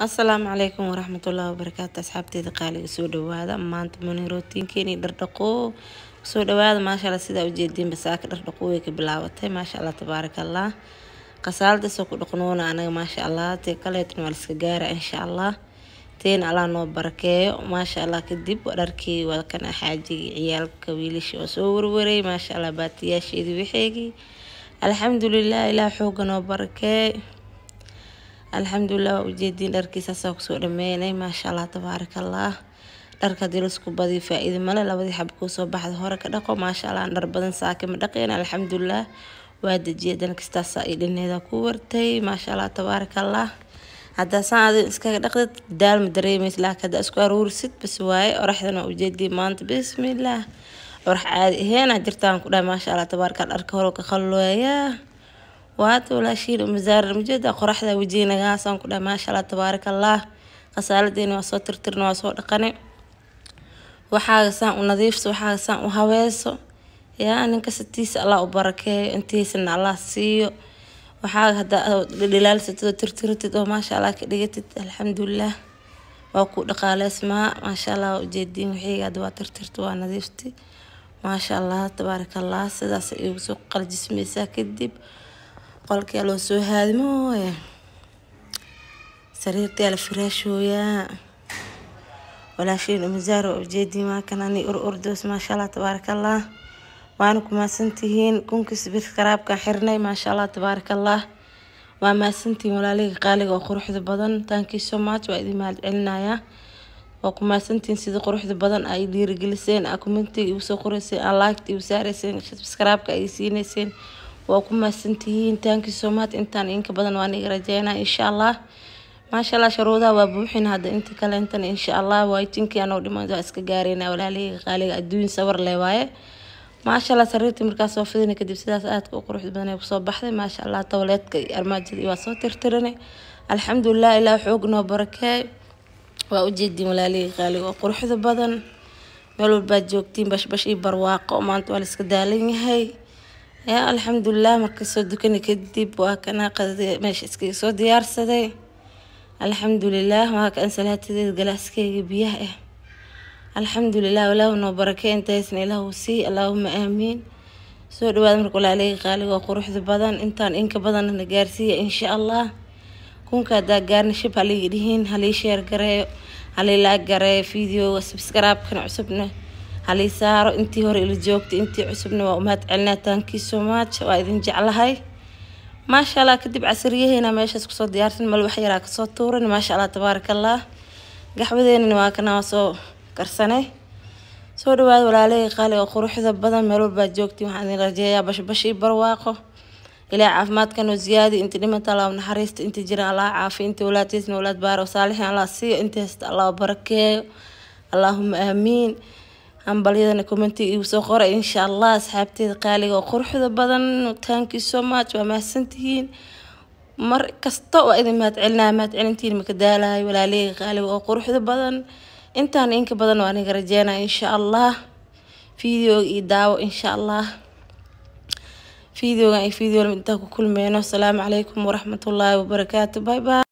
السلام عليكم ورحمة الله وبركاته. أصحابتي قالي سو دوادا maanta mani rootiinkeeni dhardhaqo soo dhawaada ma sha Allah sida u jeedin basaaka dhardhaqo way ka bilaabatay ma sha Allah tabarakallah qasaalda soo ku dhaqnoona anaga ma sha Allah te kaleetna wal iska gaara insha Allah teen Allah noo barakeeyo ma sha Allah kadib dharkii waa kan xaajiga ciyaalka wiilish oo soo warwaray ma sha Allah baatiyaasheedii wixeegi alxamdulillah ilaa xooga noo barakeeyo alxamdulillah ujeedin dharkiisa soo ku soo dhameeyay ma sha Allah tabarakallah dharka dilisku badi faa'iido male labadii xab ku soo baxda hore ka dhaqo ma sha Allah dhar badan saaka ma dhaqeen alxamdulillah waa dajiyadan kasta saa'idineeda ku wartay ma sha Allah tabarakallah hada saad iska dhaqdad daal ma dareemaysa laakiin isku aruursid bas waay oraxdana ujeedin maanta bismillah orax caadi aheena jirtaan ku dhaa ma sha Allah tabarakallah dharka hore ka khallooya وهذا ولا شيء مزار مجد قرحة وجينا جاسم كده ما شاء الله تبارك الله قصالتين وصوت ترترن وصوت قنع وحاجة سان ونظيف وحاجة سان وهواس يعني كستيس الله وبركة انتي سن الله سيو وحاجة هذا دلال ترترت ما شاء الله كده الحمد لله وأكو دقالة اسمها ما شاء الله وجدين وحي قد وترترت ونظيفتي ما شاء الله تبارك الله سدا يوسق الجسم ساكدب قولك يا لو سو هذا مويه سريرتي على فراش ويا ولا شيء مزار وجدي ما كان اني اردوس ما شاء الله تبارك الله وانكم ما سنتين كونك سبيت خراب كحرني ما شاء الله تبارك الله وما سنتي ولا لي قالق وقروح بدن تانكي سو ماتش وايدي مال علنايا وكما سنتين سيد قروح بدن اي دير جلسين اكومنتي وسو قرسي لايكتي وسارسين سبسكرايب كاي سينيسين وكما سنتين تانكي سومات انتان انك بدن واني رجينا ان شاء الله ما شاء الله شروطها وبوحين هذا انت كلا انتن ان شاء الله وايتينكي انا ودمان اسك غارينا ولا لي غالي ادون صور لي واي ما شاء الله سريرتي markaas soo fidina kadib sidaas aad ku qurux badan ay ku soo baxday ma sha Allah tawleedka armaajada waa soo tirtiranay alxamdulillah ilaa xoog noo barakay waa u jeedin walaali qaali oo quruxda badan meel walba joogtiin bash barwaaqo maanta waa iska daalan yahay يا الحمد لله مركز دكاني كدب وكنا قد ماشي اسكي سو ديار سدي الحمد لله ما كان سلاتي جلاسكي بيه الحمد لله ولا بركه انت يسني له سي اللهم امين سو دواد مركل عليه قالي وقروح بدن انتان انك بدن نغارسيه ان شاء الله كون كدا غارن شب علي يدين هلي شير غري هلي لا غري فيديو وسبسكرايب كن عصبنا هلي سارو انتي هوري اللي جوجتي انتي عصبنا وامهات علنا تانكي سو ماتش وايدين جعلهاي ما شاء الله كدب عسريه هنا meeshaas ku soo diyaarsan mal wax yar ka soo tuuran ma sha Allah tabarakallah gaxwadeena waa kana soo karsanay soo dhawaad walaalay qaali oo quruxda badan meel walba joogtay waxaan rajeeyaa bash barwaaqo ilaa caafimaadkan oo ziyaadi inta dhimata Allah naxariista inta jira Allah caafi inta walaatiisna walaad baaro saalihin Allah siiyo inta hasta Allah barakeeyo Allahumma amiin hambaliyadana commenti igu soo qoray insha Allah asxaabteeda qaaliga oo quruxda badan thank you so much waa mahadsantihiin mar kasta oo idin mahad celintiin ma ka daalahay walaalay qaaliga oo quruxda badan intaan inka badan waan iga rajeynaa insha Allah video ii daawo insha Allah video inta ku kulmeyno assalamu alaykum wa rahmatullahi wa barakatuh bye bye